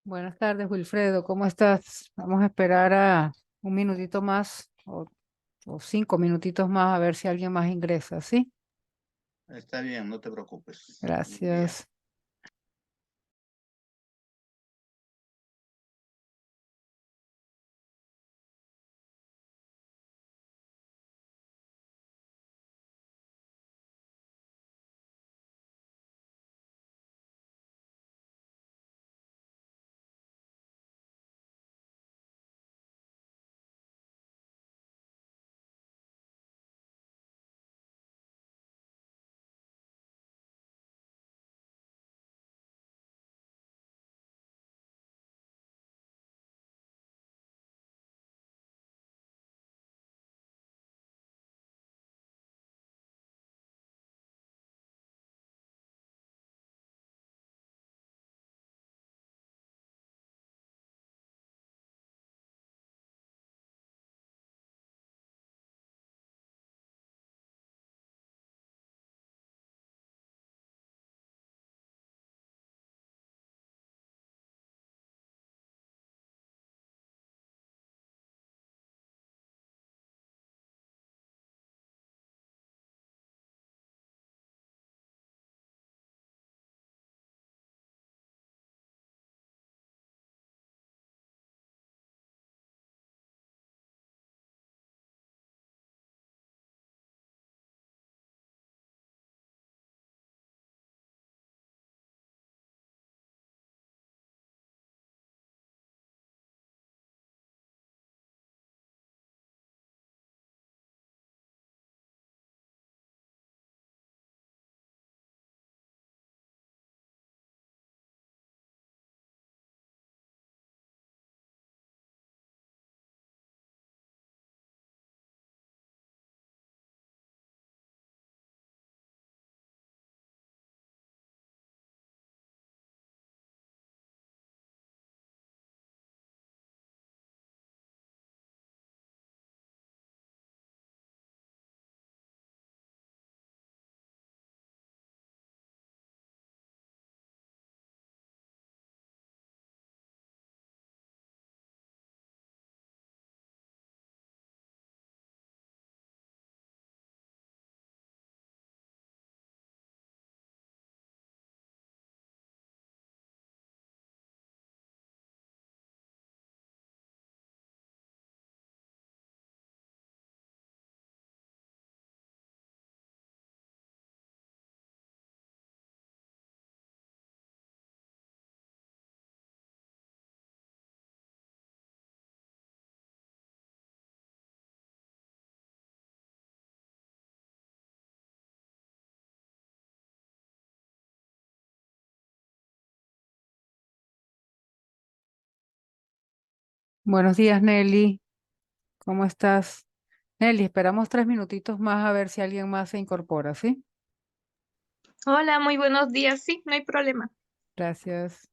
Buenas tardes, Wilfredo. ¿Cómo estás? Vamos a esperar a un minutito más o 5 minutitos más a ver si alguien más ingresa, ¿sí? Está bien, no te preocupes. Buen día. Gracias. Buenos días, Nelly. ¿Cómo estás? Nelly, esperamos 3 minutitos más a ver si alguien más se incorpora, ¿sí? Hola, muy buenos días. Sí, no hay problema. Gracias.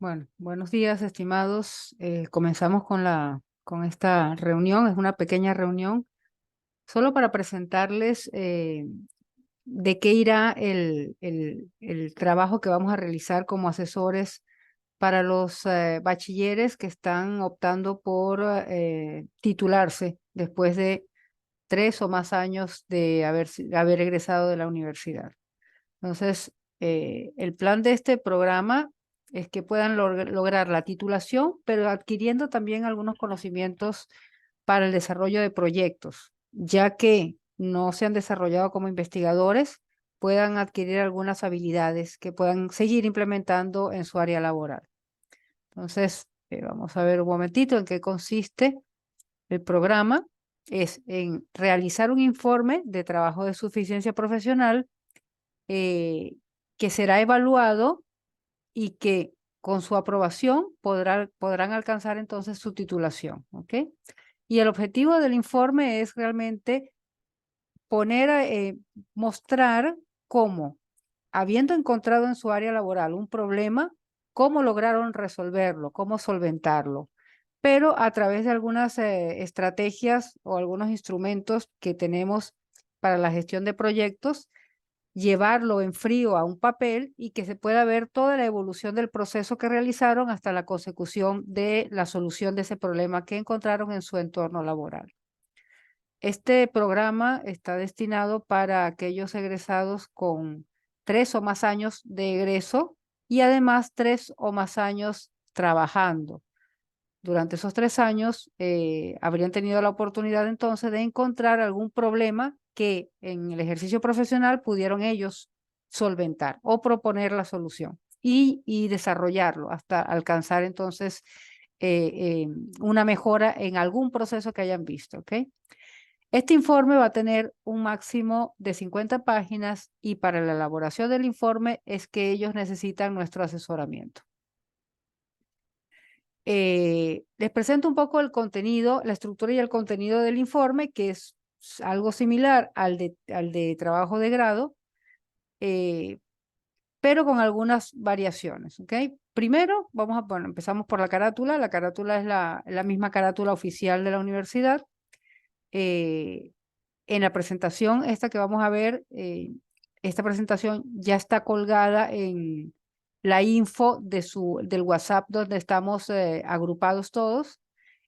Bueno, buenos días, estimados. Comenzamos con esta reunión. Es una pequeña reunión solo para presentarles de qué irá el trabajo que vamos a realizar como asesores para los bachilleres que están optando por titularse después de 3 o más años de haber egresado de la universidad. Entonces, el plan de este programa es que puedan lograr la titulación, pero adquiriendo también algunos conocimientos para el desarrollo de proyectos, ya que no se han desarrollado como investigadores, puedan adquirir algunas habilidades que puedan seguir implementando en su área laboral. Entonces, vamos a ver un momentito en qué consiste el programa. Es en realizar un informe de trabajo de suficiencia profesional que será evaluado y que con su aprobación podrán alcanzar entonces su titulación, ¿ok? Y el objetivo del informe es realmente mostrar cómo, habiendo encontrado en su área laboral un problema, cómo lograron resolverlo, cómo solventarlo, pero a través de algunas estrategias o algunos instrumentos que tenemos para la gestión de proyectos, llevarlo en frío a un papel y que se pueda ver toda la evolución del proceso que realizaron hasta la consecución de la solución de ese problema que encontraron en su entorno laboral. Este programa está destinado para aquellos egresados con 3 o más años de egreso y además 3 o más años trabajando. Durante esos 3 años habrían tenido la oportunidad entonces de encontrar algún problema que en el ejercicio profesional pudieron ellos solventar o proponer la solución y desarrollarlo hasta alcanzar entonces una mejora en algún proceso que hayan visto, ¿ok? Este informe va a tener un máximo de 50 páginas y para la elaboración del informe es que ellos necesitan nuestro asesoramiento. Les presento un poco el contenido, la estructura y el contenido del informe, que es algo similar al de trabajo de grado, pero con algunas variaciones, ¿ok? Primero, empezamos por la carátula. La carátula es la misma carátula oficial de la universidad. En la presentación, esta que vamos a ver, esta presentación ya está colgada en la info del WhatsApp donde estamos agrupados todos.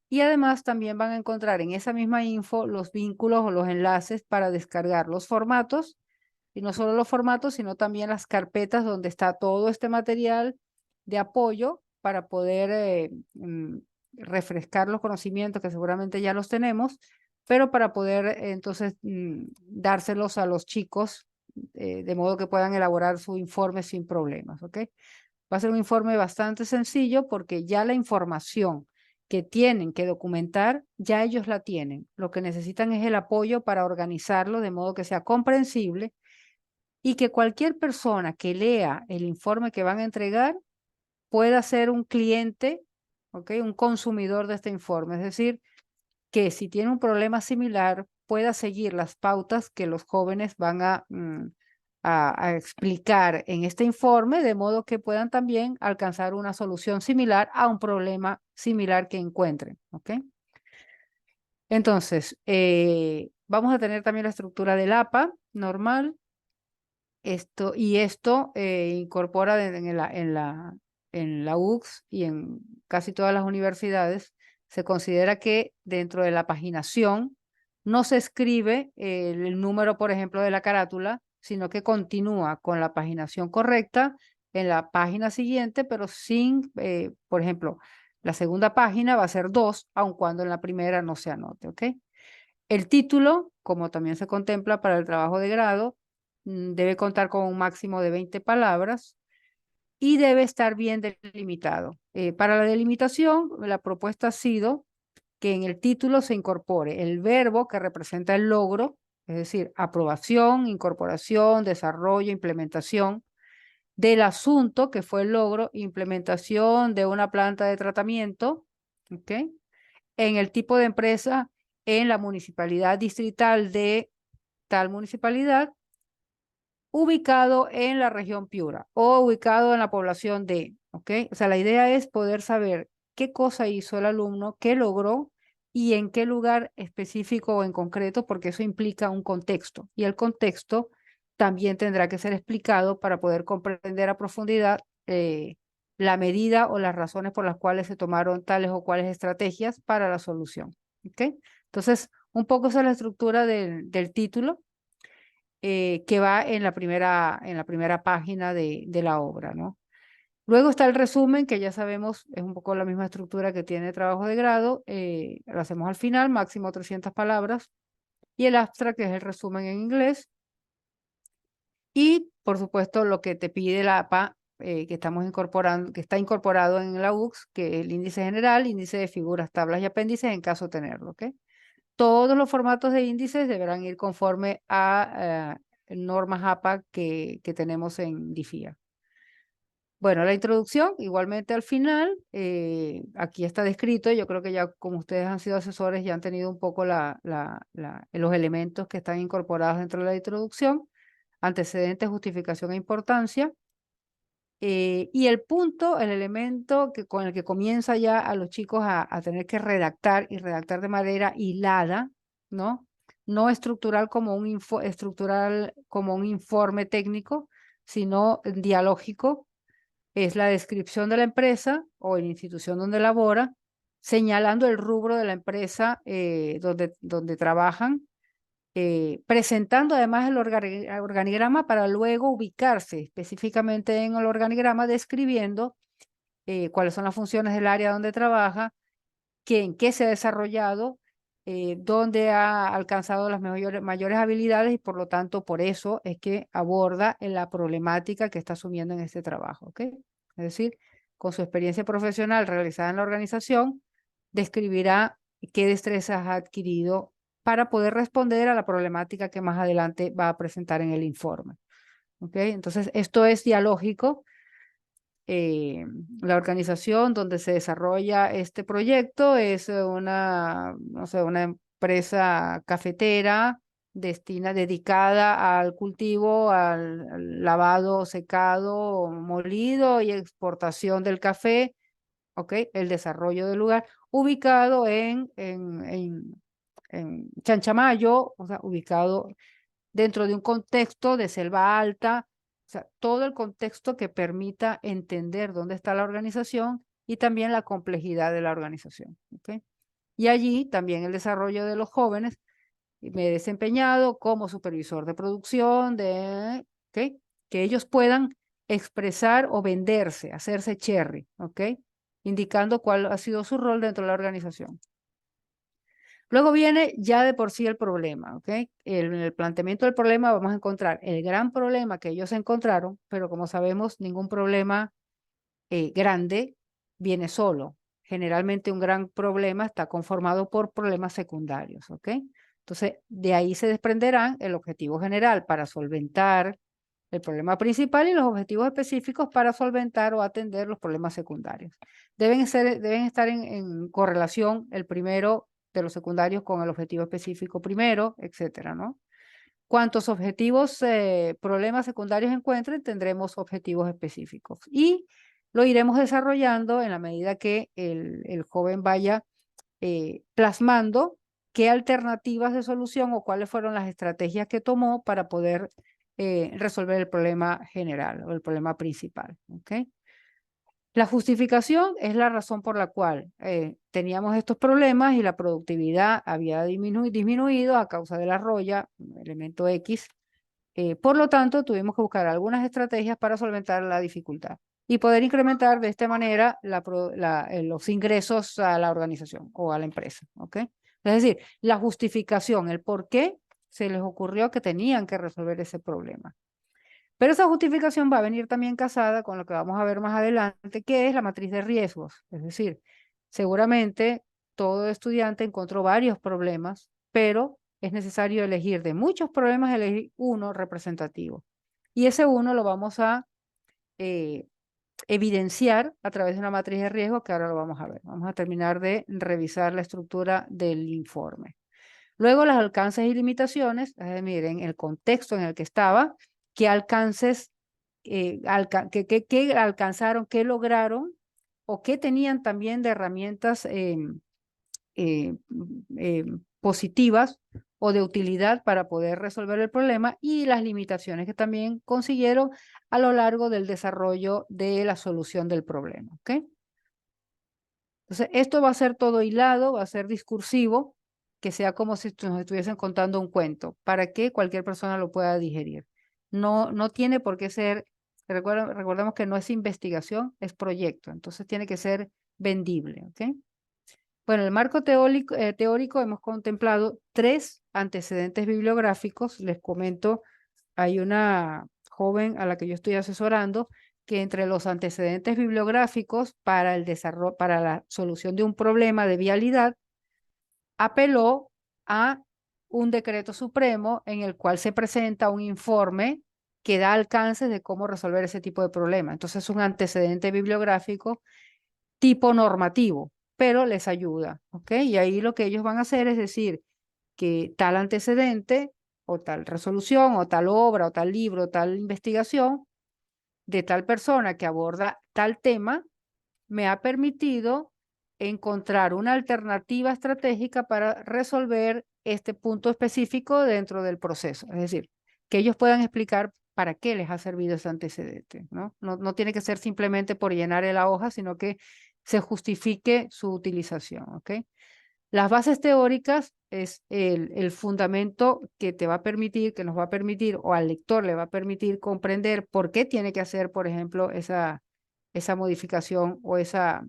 Y además también van a encontrar en esa misma info los vínculos o los enlaces para descargar los formatos. Y no solo los formatos, sino también las carpetas donde está todo este material de apoyo para poder refrescar los conocimientos que seguramente ya los tenemos, pero para poder entonces dárselos a los chicos de modo que puedan elaborar su informe sin problemas, ¿ok? Va a ser un informe bastante sencillo porque ya la información que tienen que documentar, ya ellos la tienen. Lo que necesitan es el apoyo para organizarlo de modo que sea comprensible y que cualquier persona que lea el informe que van a entregar pueda ser un cliente, ¿ok? Un consumidor de este informe. Es decir, que si tiene un problema similar, pueda seguir las pautas que los jóvenes van a explicar en este informe, de modo que puedan también alcanzar una solución similar a un problema similar que encuentren, ¿ok? Entonces, vamos a tener también la estructura del APA normal. Esto incorpora en la UCS y en casi todas las universidades, se considera que dentro de la paginación no se escribe el número, por ejemplo, de la carátula, sino que continúa con la paginación correcta en la página siguiente, pero sin, por ejemplo, la segunda página va a ser 2, aun cuando en la primera no se anote, ¿ok? El título, como también se contempla para el trabajo de grado, debe contar con un máximo de 20 palabras y debe estar bien delimitado. Para la delimitación, la propuesta ha sido que en el título se incorpore el verbo que representa el logro, es decir, aprobación, incorporación, desarrollo, implementación del asunto que fue el logro, implementación de una planta de tratamiento, ¿ok? En el tipo de empresa, en la municipalidad distrital de tal municipalidad, ubicado en la región Piura o ubicado en la población de, ¿ok? O sea, la idea es poder saber qué cosa hizo el alumno, qué logró y en qué lugar específico o en concreto, porque eso implica un contexto. Y el contexto también tendrá que ser explicado para poder comprender a profundidad la medida o las razones por las cuales se tomaron tales o cuales estrategias para la solución. ¿Ok? Entonces, un poco esa es la estructura del título que va en la primera página de la obra, ¿no? Luego está el resumen, que ya sabemos es un poco la misma estructura que tiene trabajo de grado. Lo hacemos al final, máximo 300 palabras. Y el abstract, que es el resumen en inglés. Y, por supuesto, lo que te pide la APA, que estamos incorporando, que está incorporado en la UX, que es el índice general, índice de figuras, tablas y apéndices, en caso de tenerlo, ¿ok? Todos los formatos de índices deberán ir conforme a normas APA que tenemos en DIFIA. Bueno, la introducción, igualmente al final, aquí está descrito, yo creo que ya como ustedes han sido asesores ya han tenido un poco los elementos que están incorporados dentro de la introducción, antecedentes, justificación e importancia, y el punto, el elemento con el que comienza ya a los chicos a tener que redactar y redactar de manera hilada, ¿no? No estructural como estructural como un informe técnico, sino dialógico, es la descripción de la empresa o la institución donde labora, señalando el rubro de la empresa donde trabajan, presentando además el organigrama para luego ubicarse específicamente en el organigrama, describiendo cuáles son las funciones del área donde trabaja, en qué se ha desarrollado, dónde ha alcanzado las mayores habilidades y por lo tanto por eso es que aborda la problemática que está asumiendo en este trabajo. ¿Ok? Es decir, con su experiencia profesional realizada en la organización, describirá qué destrezas ha adquirido para poder responder a la problemática que más adelante va a presentar en el informe. ¿Ok? Entonces, esto es dialógico. La organización donde se desarrolla este proyecto es no sé, una empresa cafetera dedicada al cultivo, al lavado, secado, molido y exportación del café, ¿ok? El desarrollo del lugar, ubicado en Chanchamayo, o sea, ubicado dentro de un contexto de selva alta, o sea, todo el contexto que permita entender dónde está la organización y también la complejidad de la organización. ¿Okay? Y allí también el desarrollo de los jóvenes. Me he desempeñado como supervisor de producción, ¿okay? Que ellos puedan expresar o venderse, hacerse cherry, ¿ok? Indicando cuál ha sido su rol dentro de la organización. Luego viene ya de por sí el problema, ¿ok? En el planteamiento del problema vamos a encontrar el gran problema que ellos encontraron, pero como sabemos, ningún problema grande viene solo. Generalmente un gran problema está conformado por problemas secundarios, ¿ok? Entonces, de ahí se desprenderán el objetivo general para solventar el problema principal y los objetivos específicos para solventar o atender los problemas secundarios. Deben estar en correlación el primero de los secundarios con el objetivo específico primero, etcétera, ¿no? Cuantos objetivos, problemas secundarios encuentren, tendremos objetivos específicos. Y lo iremos desarrollando en la medida que el joven vaya plasmando qué alternativas de solución o cuáles fueron las estrategias que tomó para poder resolver el problema general o el problema principal. ¿Okay? La justificación es la razón por la cual teníamos estos problemas y la productividad había disminuido a causa de la roya, elemento X. Por lo tanto, tuvimos que buscar algunas estrategias para solventar la dificultad y poder incrementar de esta manera los ingresos a la organización o a la empresa. ¿Okay? Es decir, la justificación, el por qué se les ocurrió que tenían que resolver ese problema. Pero esa justificación va a venir también casada con lo que vamos a ver más adelante, que es la matriz de riesgos. Es decir, seguramente todo estudiante encontró varios problemas, pero es necesario elegir de muchos problemas, elegir uno representativo. Y ese uno lo vamos a evidenciar a través de una matriz de riesgos que ahora lo vamos a ver. Vamos a terminar de revisar la estructura del informe. Luego, los alcances y limitaciones, miren, el contexto en el que estaba, qué alcances qué alcanzaron, qué lograron o qué tenían también de herramientas positivas o de utilidad para poder resolver el problema y las limitaciones que también consiguieron a lo largo del desarrollo de la solución del problema. ¿Ok? Entonces, esto va a ser todo hilado, va a ser discursivo, que sea como si nos estuviesen contando un cuento, para que cualquier persona lo pueda digerir. No tiene por qué ser, recordemos que no es investigación, es proyecto, entonces tiene que ser vendible. ¿Ok? Bueno, en el marco teórico hemos contemplado 3 antecedentes bibliográficos. Les comento, hay una joven a la que yo estoy asesorando que entre los antecedentes bibliográficos para el desarrollo, para la solución de un problema de vialidad, apeló a un decreto supremo en el cual se presenta un informe que da alcances de cómo resolver ese tipo de problema. Entonces es un antecedente bibliográfico tipo normativo, pero les ayuda, ¿ok? Y ahí lo que ellos van a hacer es decir que tal antecedente o tal resolución o tal obra o tal libro o tal investigación de tal persona que aborda tal tema me ha permitido encontrar una alternativa estratégica para resolver este punto específico dentro del proceso. Es decir, que ellos puedan explicar para qué les ha servido ese antecedente, ¿no? No tiene que ser simplemente por llenar la hoja, sino que se justifique su utilización, ¿ok? Las bases teóricas es el fundamento que te va a permitir, que nos va a permitir, o al lector le va a permitir comprender por qué tiene que hacer, por ejemplo, esa modificación o ese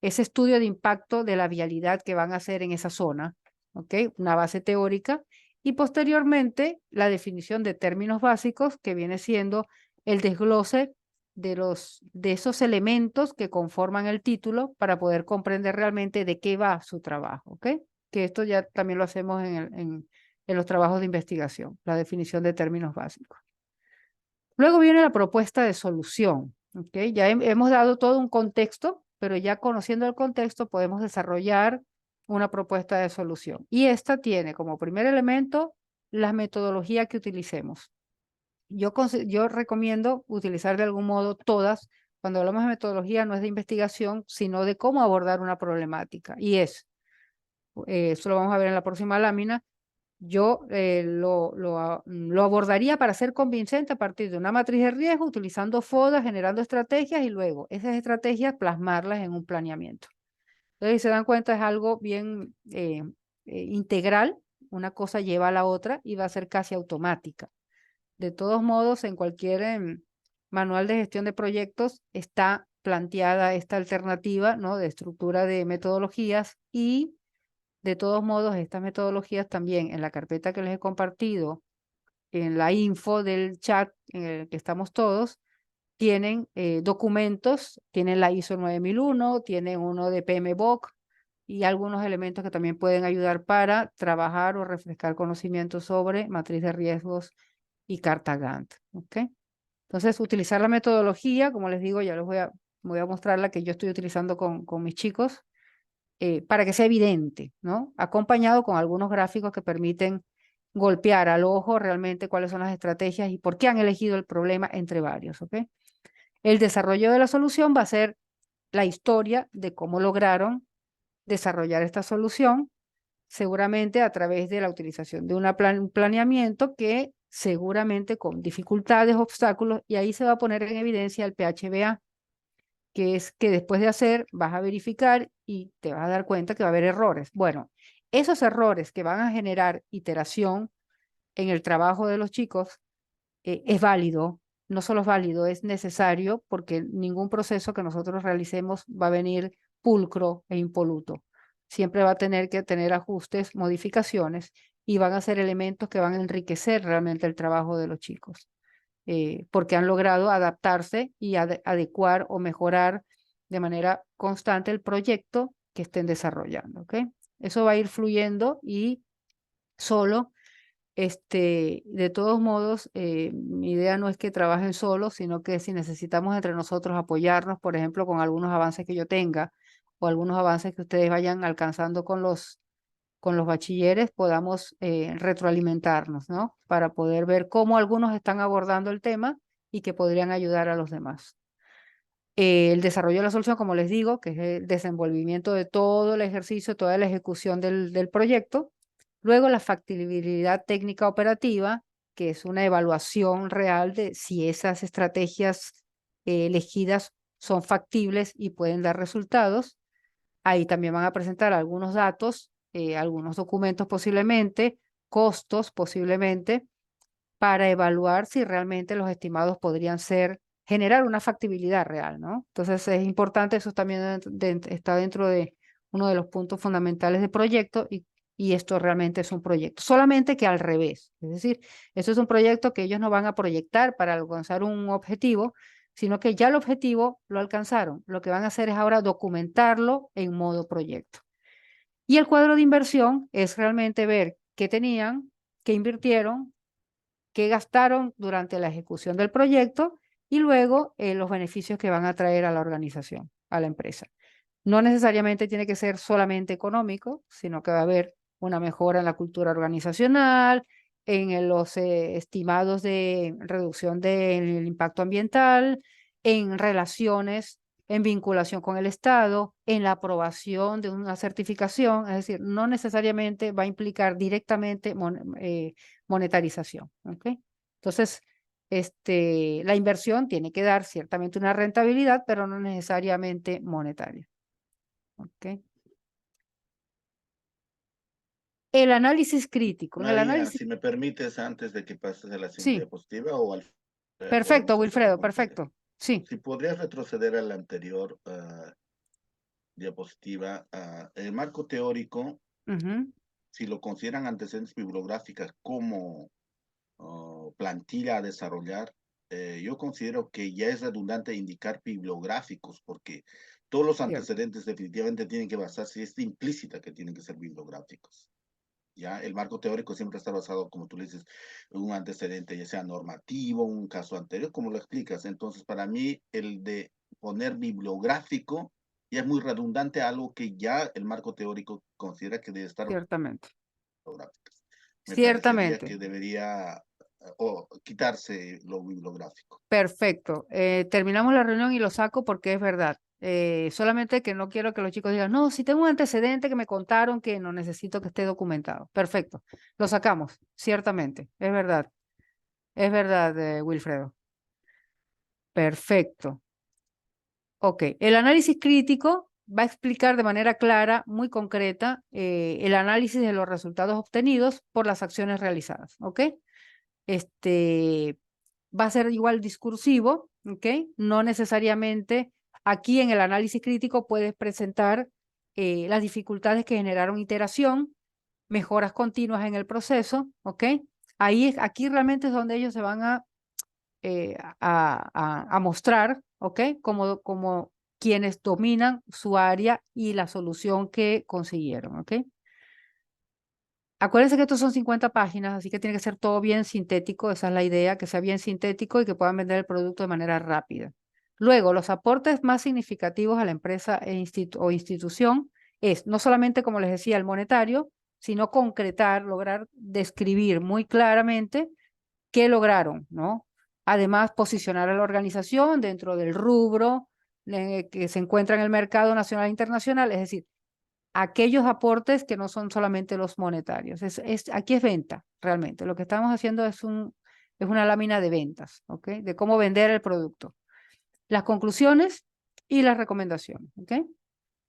estudio de impacto de la vialidad que van a hacer en esa zona, ¿ok? Una base teórica. Y posteriormente, la definición de términos básicos, que viene siendo el desglose de esos elementos que conforman el título para poder comprender realmente de qué va su trabajo, ¿ok? Que esto ya también lo hacemos en los trabajos de investigación, la definición de términos básicos. Luego viene la propuesta de solución, ¿ok? Ya hemos dado todo un contexto, pero ya conociendo el contexto podemos desarrollar una propuesta de solución. Y esta tiene como primer elemento la metodología que utilicemos. Yo recomiendo utilizar de algún modo todas. Cuando hablamos de metodología no es de investigación, sino de cómo abordar una problemática. Y eso lo vamos a ver en la próxima lámina. Yo lo abordaría para ser convincente a partir de una matriz de riesgo, utilizando FODA, generando estrategias y luego esas estrategias plasmarlas en un planeamiento. Entonces, si se dan cuenta, es algo bien integral. Una cosa lleva a la otra y va a ser casi automática. De todos modos, en cualquier manual de gestión de proyectos está planteada esta alternativa, ¿no? De estructura de metodologías y de todos modos estas metodologías también en la carpeta que les he compartido, en la info del chat en el que estamos todos, tienen documentos, tienen la ISO 9001, tienen uno de PMBOK y algunos elementos que también pueden ayudar para trabajar o refrescar conocimientos sobre matriz de riesgos y carta Gantt, ¿ok? Entonces, utilizar la metodología, como les digo, ya les voy a mostrar la que yo estoy utilizando con mis chicos, para que sea evidente, ¿no? Acompañado con algunos gráficos que permiten golpear al ojo realmente cuáles son las estrategias y por qué han elegido el problema entre varios, ¿ok? El desarrollo de la solución va a ser la historia de cómo lograron desarrollar esta solución, seguramente a través de la utilización de un planeamiento que seguramente con dificultades, obstáculos, y ahí se va a poner en evidencia el PHBA, que es que después de hacer vas a verificar y te vas a dar cuenta que va a haber errores. Bueno, esos errores que van a generar iteración en el trabajo de los chicos es válido, no solo es válido, es necesario porque ningún proceso que nosotros realicemos va a venir pulcro e impoluto. Siempre va a tener que tener ajustes, modificaciones y van a ser elementos que van a enriquecer realmente el trabajo de los chicos. Porque han logrado adaptarse y adecuar o mejorar de manera constante el proyecto que estén desarrollando, ¿ok? Eso va a ir fluyendo y solo, de todos modos, mi idea no es que trabajen solos, sino que si necesitamos entre nosotros apoyarnos, por ejemplo, con algunos avances que yo tenga o algunos avances que ustedes vayan alcanzando con los bachilleres podamos retroalimentarnos, ¿no? Para poder ver cómo algunos están abordando el tema y que podrían ayudar a los demás. El desarrollo de la solución, como les digo, que es el desenvolvimiento de todo el ejercicio, toda la ejecución del proyecto. Luego la factibilidad técnica operativa, que es una evaluación real de si esas estrategias elegidas son factibles y pueden dar resultados. Ahí también van a presentar algunos datos, algunos documentos posiblemente, costos posiblemente, para evaluar si realmente los estimados podrían generar una factibilidad real, ¿no? Entonces es importante, eso también está dentro de uno de los puntos fundamentales del proyecto y esto realmente es un proyecto, solamente que al revés, es decir, esto es un proyecto que ellos no van a proyectar para alcanzar un objetivo, sino que ya el objetivo lo alcanzaron. Lo que van a hacer es ahora documentarlo en modo proyecto. Y el cuadro de inversión es realmente ver qué tenían, qué invirtieron, qué gastaron durante la ejecución del proyecto y luego los beneficios que van a traer a la organización, a la empresa. No necesariamente tiene que ser solamente económico, sino que va a haber una mejora en la cultura organizacional, en los estimados de reducción del impacto ambiental, en relaciones, en vinculación con el Estado, en la aprobación de una certificación, es decir, no necesariamente va a implicar directamente monetarización. ¿Okay? Entonces, la inversión tiene que dar ciertamente una rentabilidad, pero no necesariamente monetaria. ¿Okay? El análisis crítico. En el María, análisis... si me permites, antes de que pases a la siguiente Sí, diapositiva o perfecto, podemos hacerlo Wilfredo, con María. perfecto. Sí. Si podrías retroceder a la anterior diapositiva, el marco teórico, si lo consideran antecedentes bibliográficas como plantilla a desarrollar, yo considero que ya es redundante indicar bibliográficos, porque todos los antecedentes definitivamente tienen que basarse, es implícita que tienen que ser bibliográficos. ¿Ya? El marco teórico siempre está basado, como tú le dices, en un antecedente, ya sea normativo, un caso anterior, como lo explicas. Entonces, para mí, el de poner bibliográfico ya es muy redundante a algo que ya el marco teórico considera que debe estar Ciertamente. bibliográficas. Me parecería Ciertamente. que debería quitarse lo bibliográfico. Perfecto. Terminamos la reunión y lo saco porque es verdad. Solamente que no quiero que los chicos digan, no, si tengo un antecedente que me contaron que no necesito que esté documentado. Perfecto. Lo sacamos, ciertamente. Es verdad. Es verdad, Wilfredo. Perfecto. Ok. El análisis crítico va a explicar de manera clara, muy concreta, el análisis de los resultados obtenidos por las acciones realizadas. ¿Ok? Va a ser igual discursivo, ¿ok? No necesariamente aquí en el análisis crítico puedes presentar las dificultades que generaron iteración, mejoras continuas en el proceso, ¿ok? Aquí realmente es donde ellos se van a mostrar, ¿ok? Como quienes dominan su área y la solución que consiguieron, ¿ok? Acuérdense que estos son 50 páginas, así que tiene que ser todo bien sintético, esa es la idea, que sea bien sintético y que puedan vender el producto de manera rápida. Luego, los aportes más significativos a la empresa o institución es no solamente, como les decía, el monetario, sino concretar, lograr describir muy claramente qué lograron, ¿no? Además, posicionar a la organización dentro del rubro que se encuentra en el mercado nacional e internacional, es decir, aquellos aportes que no son solamente los monetarios. Aquí es venta, realmente. Lo que estamos haciendo es una lámina de ventas, ¿ok? De cómo vender el producto. Las conclusiones y las recomendaciones, ¿ok?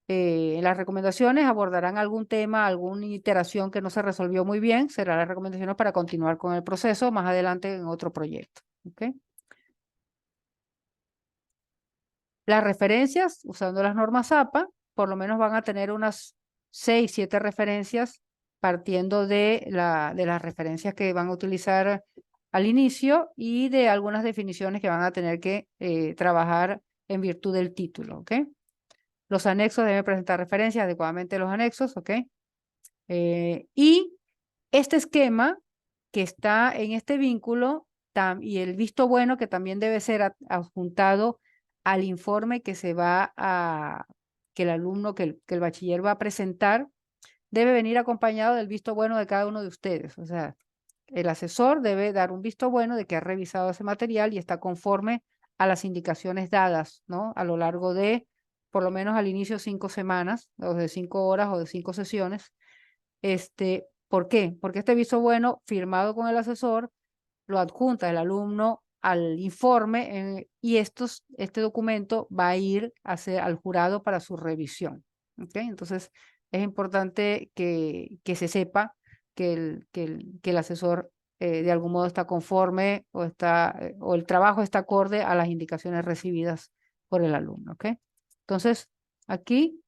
Las recomendaciones abordarán algún tema, alguna iteración que no se resolvió muy bien, serán las recomendaciones para continuar con el proceso más adelante en otro proyecto, ¿ok? Las referencias, usando las normas APA, por lo menos van a tener unas 6, 7 referencias partiendo de las referencias que van a utilizar al inicio y de algunas definiciones que van a tener que trabajar en virtud del título, ¿ok? Los anexos deben presentar referencias adecuadamente los anexos, ¿ok? Y este esquema que está en este vínculo y el visto bueno que también debe ser adjuntado al informe que que el alumno, que el bachiller va a presentar, debe venir acompañado del visto bueno de cada uno de ustedes. O sea, el asesor debe dar un visto bueno de que ha revisado ese material y está conforme a las indicaciones dadas, ¿no? A lo largo de, por lo menos al inicio, 5 semanas, o de 5 horas o de 5 sesiones. ¿Por qué? Porque este visto bueno firmado con el asesor lo adjunta el alumno al informe y este documento va a ir al jurado para su revisión. ¿Okay? Entonces, es importante que se sepa que el asesor de algún modo está conforme o el trabajo está acorde a las indicaciones recibidas por el alumno. ¿Okay? Entonces, aquí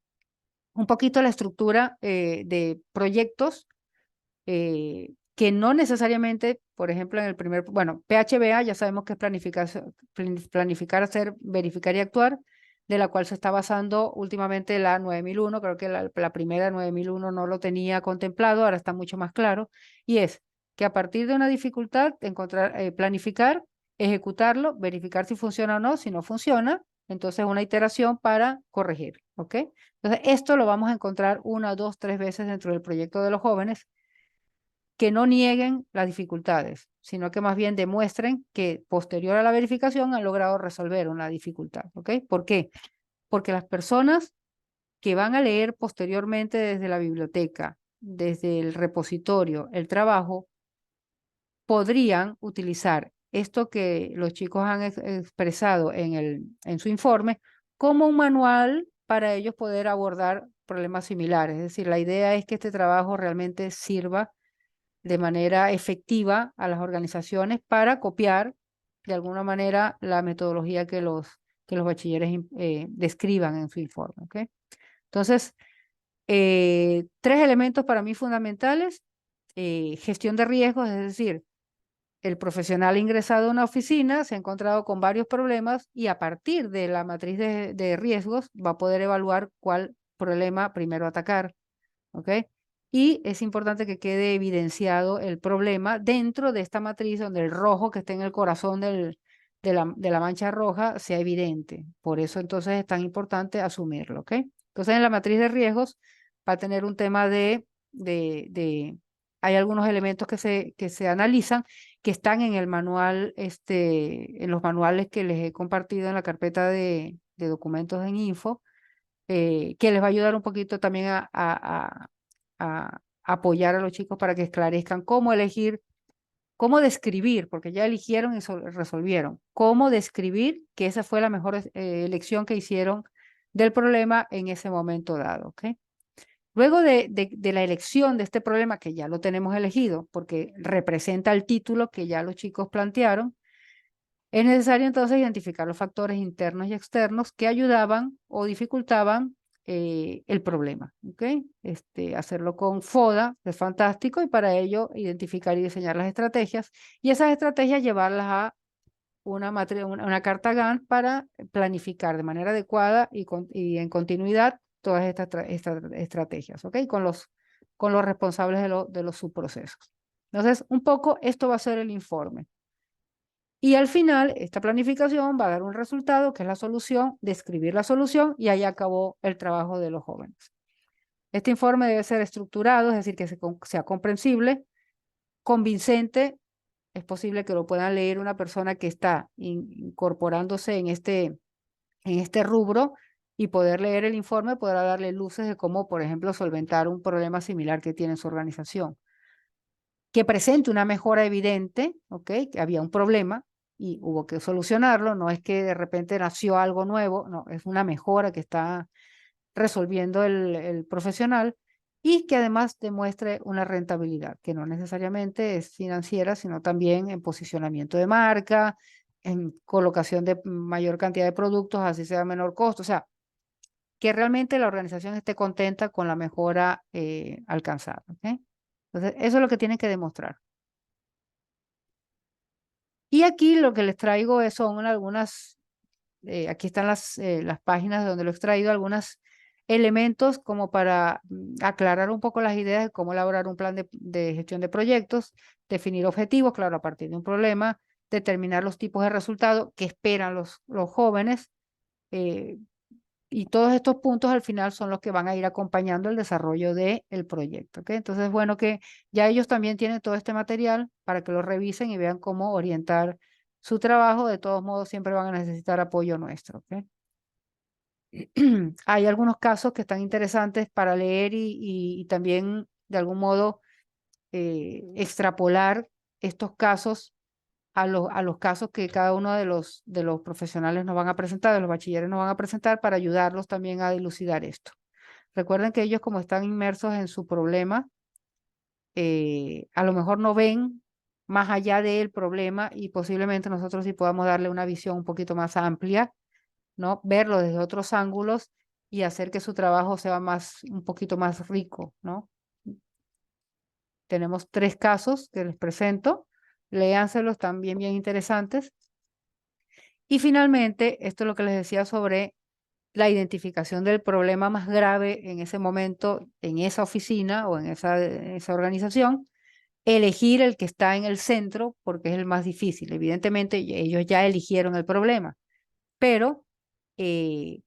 un poquito la estructura de proyectos que no necesariamente, por ejemplo, en el primer, bueno, PHBA ya sabemos que es planificar, hacer, verificar y actuar, de la cual se está basando últimamente la 9001, creo que la primera 9001 no lo tenía contemplado, ahora está mucho más claro, y es que a partir de una dificultad, planificar, ejecutarlo, verificar si funciona o no, si no funciona, entonces una iteración para corregir, ¿ok? Entonces, esto lo vamos a encontrar 1, 2, 3 veces dentro del proyecto de los jóvenes, que no nieguen las dificultades, sino que más bien demuestren que posterior a la verificación han logrado resolver una dificultad, ¿ok? ¿Por qué? Porque las personas que van a leer posteriormente desde la biblioteca, desde el repositorio, el trabajo, podrían utilizar esto que los chicos han expresado en su informe como un manual para ellos poder abordar problemas similares. Es decir, la idea es que este trabajo realmente sirva de manera efectiva a las organizaciones para copiar de alguna manera la metodología que los bachilleres describan en su informe. ¿Okay? Entonces, 3 elementos para mí fundamentales: gestión de riesgos, es decir, el profesional ingresado a una oficina se ha encontrado con varios problemas y a partir de la matriz de riesgos va a poder evaluar cuál problema primero atacar. ¿Ok? Y es importante que quede evidenciado el problema dentro de esta matriz donde el rojo que está en el corazón de la mancha roja sea evidente. Por eso entonces es tan importante asumirlo. ¿Ok? Entonces en la matriz de riesgos va a tener un tema hay algunos elementos que se analizan que están en el manual, en los manuales que les he compartido en la carpeta de documentos en info, que les va a ayudar un poquito también a apoyar a los chicos para que esclarezcan cómo elegir, cómo describir, porque ya eligieron y resolvieron, cómo describir que esa fue la mejor elección que hicieron del problema en ese momento dado. ¿Okay? Luego de la elección de este problema, que ya lo tenemos elegido, porque representa el título que ya los chicos plantearon, es necesario entonces identificar los factores internos y externos que ayudaban o dificultaban el problema. ¿Okay? Hacerlo con FODA es fantástico, y para ello identificar y diseñar las estrategias, y esas estrategias llevarlas a una carta Gantt para planificar de manera adecuada y en continuidad todas estas estrategias, ¿ok? Con los responsables de los subprocesos. Entonces, un poco esto va a ser el informe. Y al final, esta planificación va a dar un resultado, que es la solución, describir la solución, y ahí acabó el trabajo de los jóvenes. Este informe debe ser estructurado, es decir, que sea comprensible, convincente. Es posible que lo puedan leer una persona que está incorporándose en este rubro, y poder leer el informe podrá darle luces de cómo, por ejemplo, solventar un problema similar que tiene su organización. Que presente una mejora evidente, ¿ok? Que había un problema y hubo que solucionarlo, no es que de repente nació algo nuevo, no, es una mejora que está resolviendo el profesional, y que además demuestre una rentabilidad, que no necesariamente es financiera, sino también en posicionamiento de marca, en colocación de mayor cantidad de productos, así sea menor costo, o sea, que realmente la organización esté contenta con la mejora alcanzada. ¿Okay? Entonces, eso es lo que tienen que demostrar. Y aquí lo que les traigo son algunas, aquí están las páginas donde lo he extraído, algunos elementos como para aclarar un poco las ideas de cómo elaborar un plan de gestión de proyectos, definir objetivos, claro, a partir de un problema, determinar los tipos de resultados que esperan los jóvenes, Y todos estos puntos al final son los que van a ir acompañando el desarrollo del proyecto. ¿Okay? Entonces, bueno, que ya ellos también tienen todo este material para que lo revisen y vean cómo orientar su trabajo. De todos modos, siempre van a necesitar apoyo nuestro. ¿Okay? Hay algunos casos que están interesantes para leer y también, de algún modo, extrapolar estos casos a los casos que cada uno de los profesionales nos van a presentar, de los bachilleres nos van a presentar para ayudarlos también a dilucidar esto. Recuerden que ellos, como están inmersos en su problema, a lo mejor no ven más allá del problema y posiblemente nosotros sí podamos darle una visión un poquito más amplia, ¿no? Verlo desde otros ángulos y hacer que su trabajo sea un poquito más rico, ¿no? Tenemos 3 casos que les presento. Léanselos, están bien interesantes. Y finalmente, esto es lo que les decía sobre la identificación del problema más grave en ese momento, en esa oficina o en esa organización, elegir el que está en el centro porque es el más difícil. Evidentemente, ellos ya eligieron el problema, pero que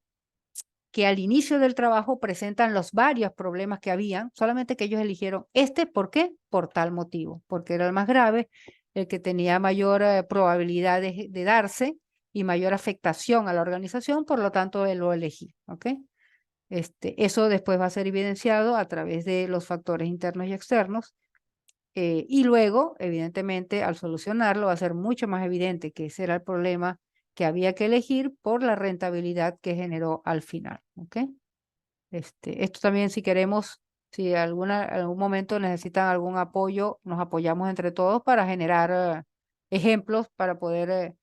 al inicio del trabajo presentan los varios problemas que habían, solamente que ellos eligieron este, ¿por qué? Por tal motivo, porque era el más grave, el que tenía mayor probabilidad de darse y mayor afectación a la organización, por lo tanto, él lo elegí, ¿ok? Eso después va a ser evidenciado a través de los factores internos y externos, y luego, evidentemente, al solucionarlo va a ser mucho más evidente que ese era el problema que había que elegir por la rentabilidad que generó al final. ¿Ok? Esto también, si queremos, si algún momento necesitan algún apoyo, nos apoyamos entre todos para generar ejemplos para poder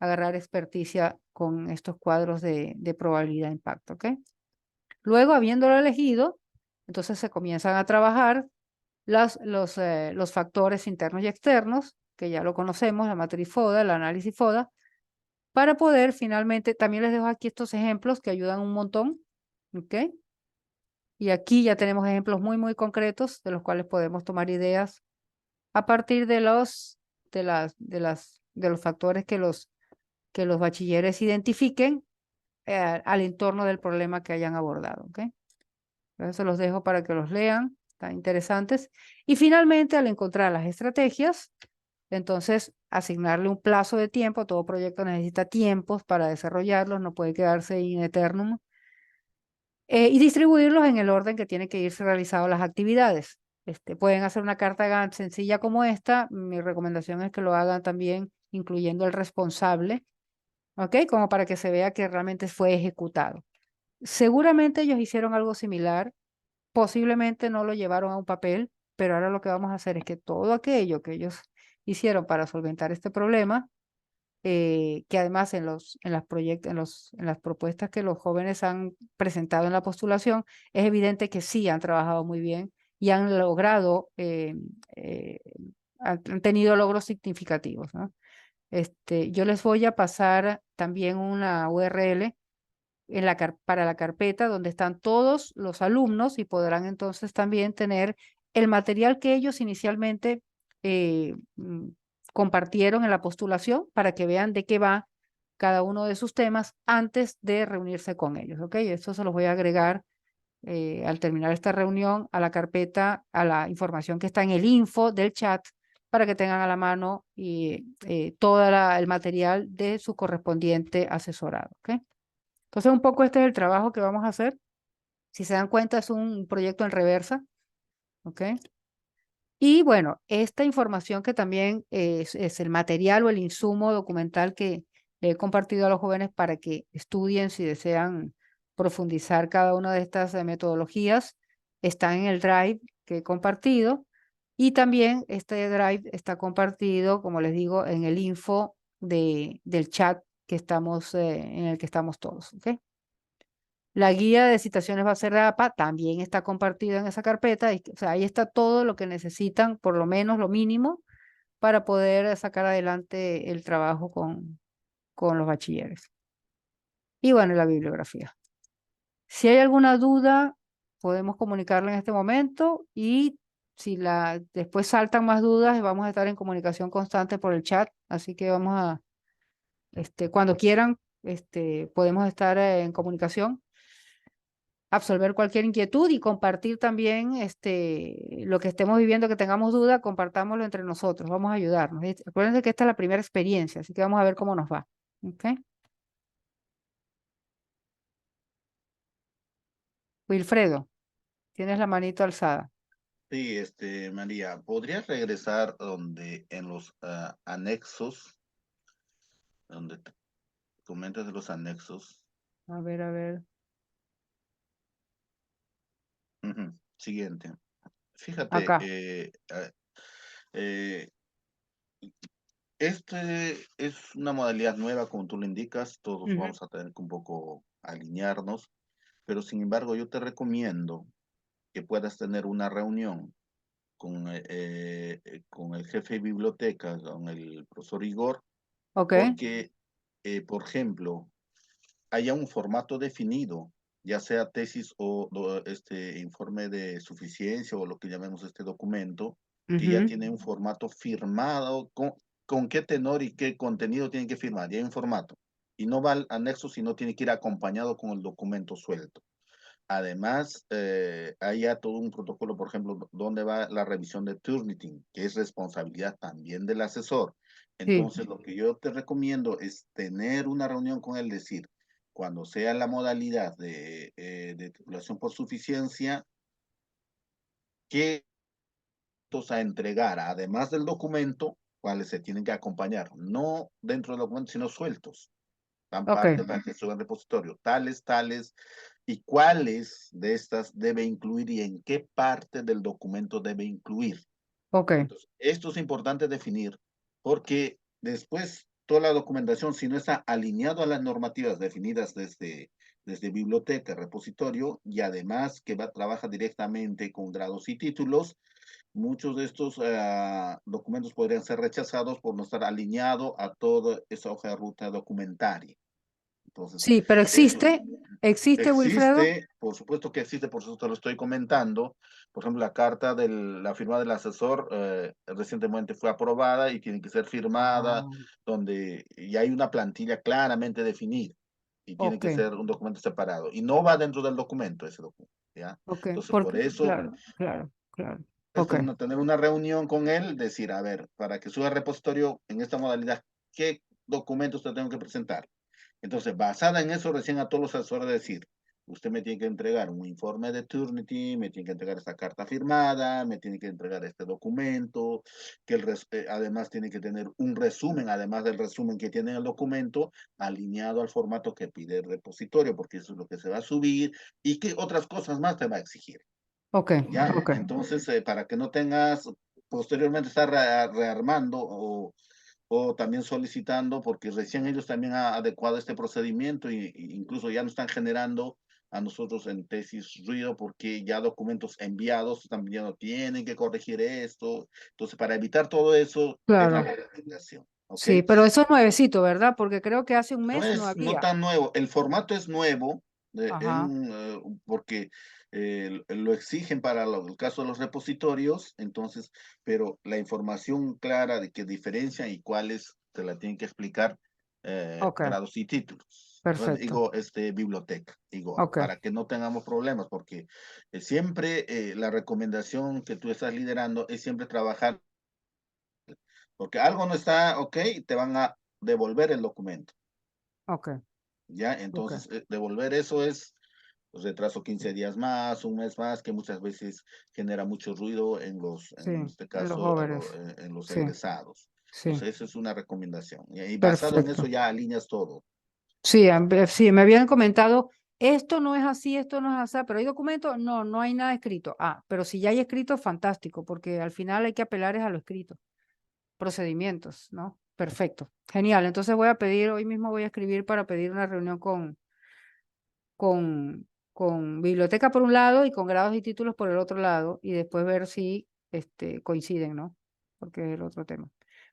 agarrar experticia con estos cuadros de probabilidad de impacto. ¿Ok? Luego, habiéndolo elegido, entonces se comienzan a trabajar los factores internos y externos, que ya lo conocemos, la matriz FODA, el análisis FODA, para poder finalmente, también les dejo aquí estos ejemplos que ayudan un montón, ¿ok? Y aquí ya tenemos ejemplos muy concretos de los cuales podemos tomar ideas a partir de los factores que los bachilleres identifiquen al entorno del problema que hayan abordado, ¿ok? Entonces se los dejo para que los lean, están interesantes. Y finalmente, al encontrar las estrategias, entonces asignarle un plazo de tiempo. Todo proyecto necesita tiempos para desarrollarlos, no puede quedarse in eternum. Y distribuirlos en el orden que tienen que irse realizando las actividades. Pueden hacer una carta Gantt sencilla como esta. Mi recomendación es que lo hagan también incluyendo el responsable, ¿ok? Como para que se vea que realmente fue ejecutado. Seguramente ellos hicieron algo similar, posiblemente no lo llevaron a un papel, pero ahora lo que vamos a hacer es que todo aquello que ellos hicieron para solventar este problema, que además en las propuestas que los jóvenes han presentado en la postulación, es evidente que sí han trabajado muy bien y han logrado, han tenido logros significativos, ¿no? Yo les voy a pasar también una URL para la carpeta donde están todos los alumnos y podrán entonces también tener el material que ellos inicialmente compartieron en la postulación para que vean de qué va cada uno de sus temas antes de reunirse con ellos, ¿ok? Esto se los voy a agregar al terminar esta reunión a la carpeta, a la información que está en el info del chat para que tengan a la mano todo el material de su correspondiente asesorado, ¿ok? Entonces, un poco este es el trabajo que vamos a hacer. Si se dan cuenta, es un proyecto en reversa, ¿ok? Y bueno, esta información que también es el material o el insumo documental que le he compartido a los jóvenes para que estudien si desean profundizar cada una de estas metodologías, está en el Drive que he compartido. Y también este Drive está compartido, como les digo, en el info del chat que en el que estamos todos, ¿ok? La guía de citaciones base de APA también está compartida en esa carpeta. O sea, ahí está todo lo que necesitan, por lo menos lo mínimo, para poder sacar adelante el trabajo con los bachilleres. Y bueno, la bibliografía. Si hay alguna duda, podemos comunicarla en este momento y si después saltan más dudas, vamos a estar en comunicación constante por el chat. Así que cuando quieran, podemos estar en comunicación. absolver cualquier inquietud y compartir también lo que estemos viviendo, que tengamos duda, compartámoslo entre nosotros, vamos a ayudarnos. Acuérdense que esta es la primera experiencia, así que vamos a ver cómo nos va. ¿Ok? Wilfredo, tienes la manito alzada. Sí, María, ¿podrías regresar donde en los anexos, donde te comentas de los anexos? A ver, a ver. Ujú. Siguiente. Fíjate, Acá. eh, este es una modalidad nueva, como tú lo indicas, todos Ujú. vamos a tener que un poco alinearnos, pero sin embargo yo te recomiendo que puedas tener una reunión con el jefe de biblioteca, con el profesor Igor, Ok, porque, por ejemplo, haya un formato definido, ya sea tesis o este informe de suficiencia o lo que llamemos este documento, que ya ujú. tiene un formato firmado, con qué tenor y qué contenido tiene que firmar, ya hay un formato. Y no va al anexo, sino tiene que ir acompañado con el documento suelto. Además, hay ya todo un protocolo, por ejemplo, donde va la revisión de Turnitin, que es responsabilidad también del asesor. Sí, Entonces, lo que yo te recomiendo es tener una reunión con él, decir, cuando sea la modalidad de titulación por suficiencia, qué datos a entregar, además del documento, cuáles se tienen que acompañar, no dentro del documento, sino sueltos. Dan ok, parte para que suba al repositorio, tales, y cuáles de estas debe incluir y en qué parte del documento debe incluir. ok, Entonces, esto es importante definir porque después toda la documentación, si no está alineado a las normativas definidas desde biblioteca, repositorio, y además que trabaja directamente con grados y títulos, muchos de estos documentos podrían ser rechazados por no estar alineado a toda esa hoja de ruta documentaria. Entonces, sí, pero eso existe, Wilfredo. existe, por supuesto que existe, por eso te lo estoy comentando. Por ejemplo, la carta de la firma del asesor recientemente fue aprobada y tiene que ser firmada, Ah, donde ya hay una plantilla claramente definida y tiene ok, que ser un documento separado. Y no va dentro del documento ese documento, ¿ya? ok, Entonces, por porque, eso claro, claro, claro, es ok, tener una reunión con él, decir, a ver, para que suba al repositorio en esta modalidad, ¿qué documentos te tengo que presentar? Entonces, basada en eso, recién a todos los asesores decir, usted me tiene que entregar un informe de Turnitin, me tiene que entregar esta carta firmada, me tiene que entregar este documento, que además tiene que tener un resumen, además del resumen que tiene el documento, alineado al formato que pide el repositorio, porque eso es lo que se va a subir y qué otras cosas más te va a exigir. ok, ¿Ya? ok, Entonces, para que no tengas posteriormente estar rearmando o también solicitando, porque recién ellos también han adecuado este procedimiento y incluso ya nos están generando a nosotros en tesis ruido porque ya documentos enviados también no tienen que corregir esto. Entonces, para evitar todo eso, es la claro. recomendación. ¿Ok? Sí, pero eso es nuevecito, ¿verdad? Porque creo que hace un No mes no es no había. tan nuevo, el formato es nuevo, Ajá, porque lo exigen para el caso de los repositorios, entonces, pero la información clara de qué diferencia y cuáles se la tienen que explicar ok, grados y títulos. Bueno, perfecto, digo, biblioteca, Igor, ok, para que no tengamos problemas, porque siempre la recomendación que tú estás liderando es siempre trabajar, porque algo no está ok, te van a devolver el documento. ok, ¿Ya? ok, Entonces, devolver eso es retraso 15 días más, un mes más, que muchas veces genera mucho ruido sí, en este en los caso, jóvenes, en los sí, egresados. sí, Entonces, eso es una recomendación. Y basado en eso perfecto. ya alineas todo. Sí, sí, me habían comentado, esto no es así, esto no es así, pero hay documentos, no, no hay nada escrito. Ah, pero si ya hay escrito, fantástico, porque al final hay que apelar es a lo escrito, procedimientos, ¿no? Perfecto, genial. Entonces voy a pedir, hoy mismo voy a escribir para pedir una reunión con biblioteca por un lado y con grados y títulos por el otro lado, y después ver si coinciden, ¿no? Porque es el otro tema.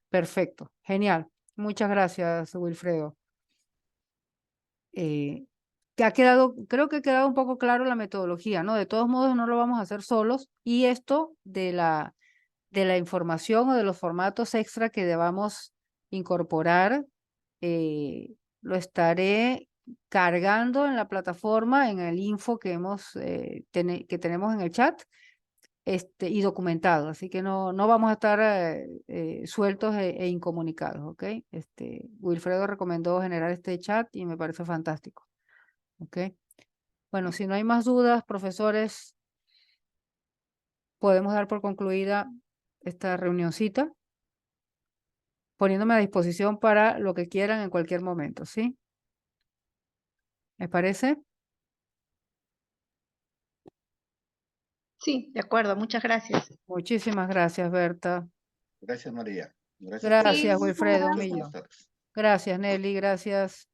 Perfecto, genial. Muchas gracias, Wilfredo. Que ha quedado, creo que ha quedado un poco claro la metodología, ¿no? De todos modos, no lo vamos a hacer solos, y esto de la información o de los formatos extra que debamos incorporar, lo estaré cargando en la plataforma, en el info que que tenemos en el chat, y documentado. Así que no vamos a estar sueltos e incomunicados, ¿ok? Wilfredo recomendó generar este chat y me parece fantástico, ¿ok? Bueno, si no hay más dudas, profesores, podemos dar por concluida esta reunioncita, poniéndome a disposición para lo que quieran en cualquier momento, ¿sí? ¿Les parece? Sí, de acuerdo, muchas gracias. Muchísimas gracias, Berta. Gracias, María. Gracias por Gracias, Sí, Wilfredo, un buenas millón. tardes. Gracias, Nelly, gracias.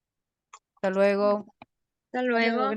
Hasta luego. hasta luego.